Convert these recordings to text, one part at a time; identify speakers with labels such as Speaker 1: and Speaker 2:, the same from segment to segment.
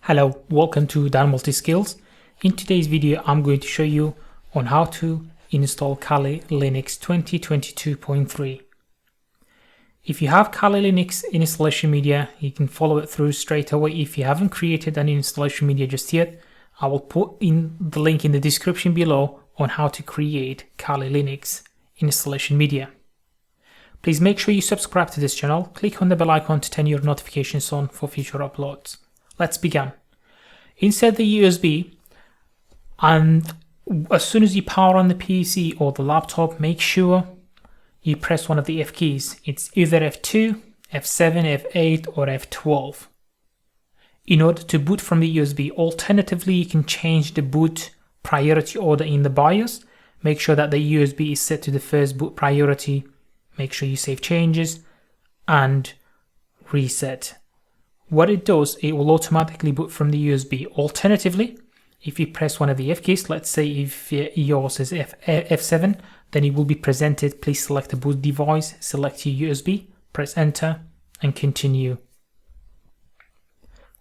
Speaker 1: Hello, welcome to Dan Multiskills. In today's video, I'm going to show you on how to install Kali Linux 2022.3. If you have Kali Linux installation media, you can follow it through straight away. If you haven't created an installation media just yet, I will put in the link in the description below on how to create Kali Linux installation media. Please make sure you subscribe to this channel, click on the bell icon to turn your notifications on for future uploads. Let's begin. Insert the USB, and as soon as you power on the PC or the laptop, make sure you press one of the F keys. It's either F2, F7, F8 or F12 in order to boot from the USB. Alternatively, you can change the boot priority order in the BIOS. Make sure that the USB is set to the first boot priority. Make sure you save changes and reset. What it does, it will automatically boot from the USB. Alternatively, if you press one of the F keys, let's say if yours is F7, then it will be presented. Please select the boot device, select your USB, press enter and continue.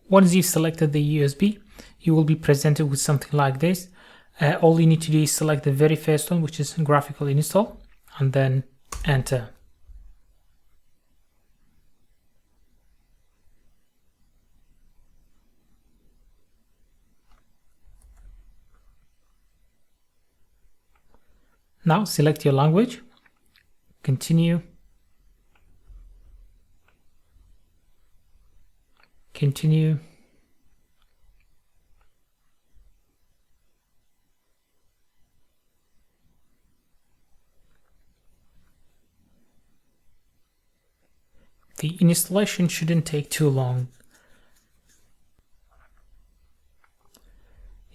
Speaker 1: Once you've selected the USB, you will be presented with something like this. All you need to do is select the very first one, which is graphical install, and then enter. Now select your language, continue, continue, the installation shouldn't take too long.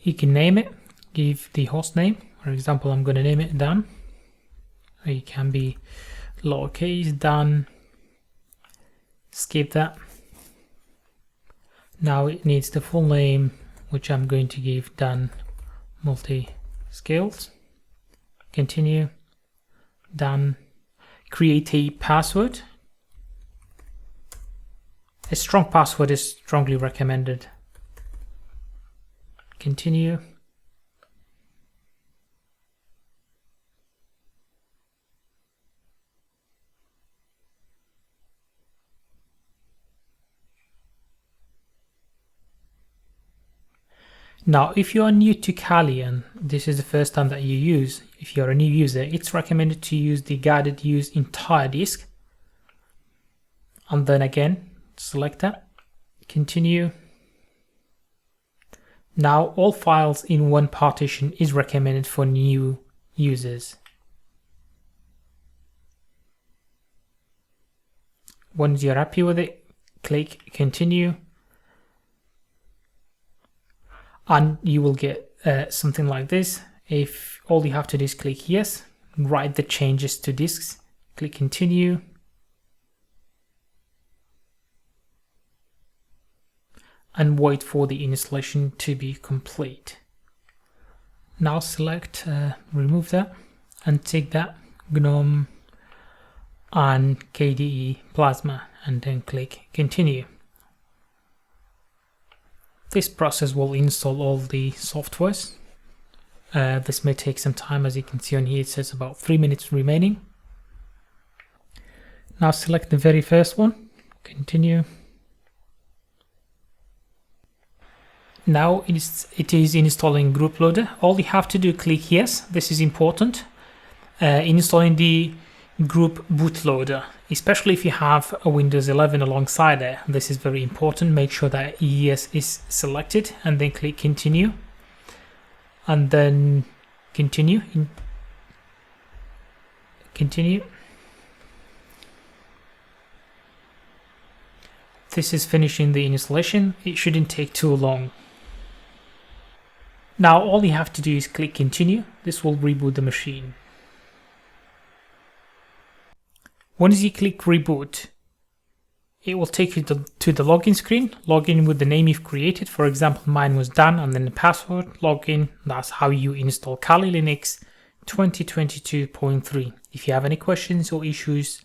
Speaker 1: You can name it, give the host name. For example, I'm going to name it Dan. It can be lowercase Dan. Skip that. Now it needs the full name, which I'm going to give Dan Multiskills. Continue. Dan. Create a password. A strong password is strongly recommended. Continue. Now, if you are new to Kali and this is the first time that you use, if you're a new user, it's recommended to use the guided use entire disk. And then again, select that, continue. Now, all files in one partition is recommended for new users. Once you're happy with it, click continue. And you will get something like this. If all you have to do is click yes, write the changes to disks, click continue. And wait for the installation to be complete. Now select remove that and take that GNOME and KDE Plasma and then click continue. This process will install all the softwares. This may take some time. As you can see on here, it says about 3 minutes remaining. Now select the very first one, continue. Now it is installing Group Loader. All you have to do, click yes, this is important. Installing the Group Bootloader, especially if you have a Windows 11 alongside it. This is very important. Make sure that yes is selected and then click continue. And then continue. Continue. This is finishing the installation. It shouldn't take too long. Now all you have to do is click continue. This will reboot the machine. Once you click reboot, it will take you to the login screen. Log in with the name you've created. For example, mine was Dan and then the password, login. That's how you install Kali Linux 2022.3. If you have any questions or issues,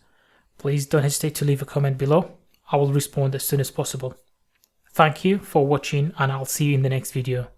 Speaker 1: please don't hesitate to leave a comment below. I will respond as soon as possible. Thank you for watching, and I'll see you in the next video.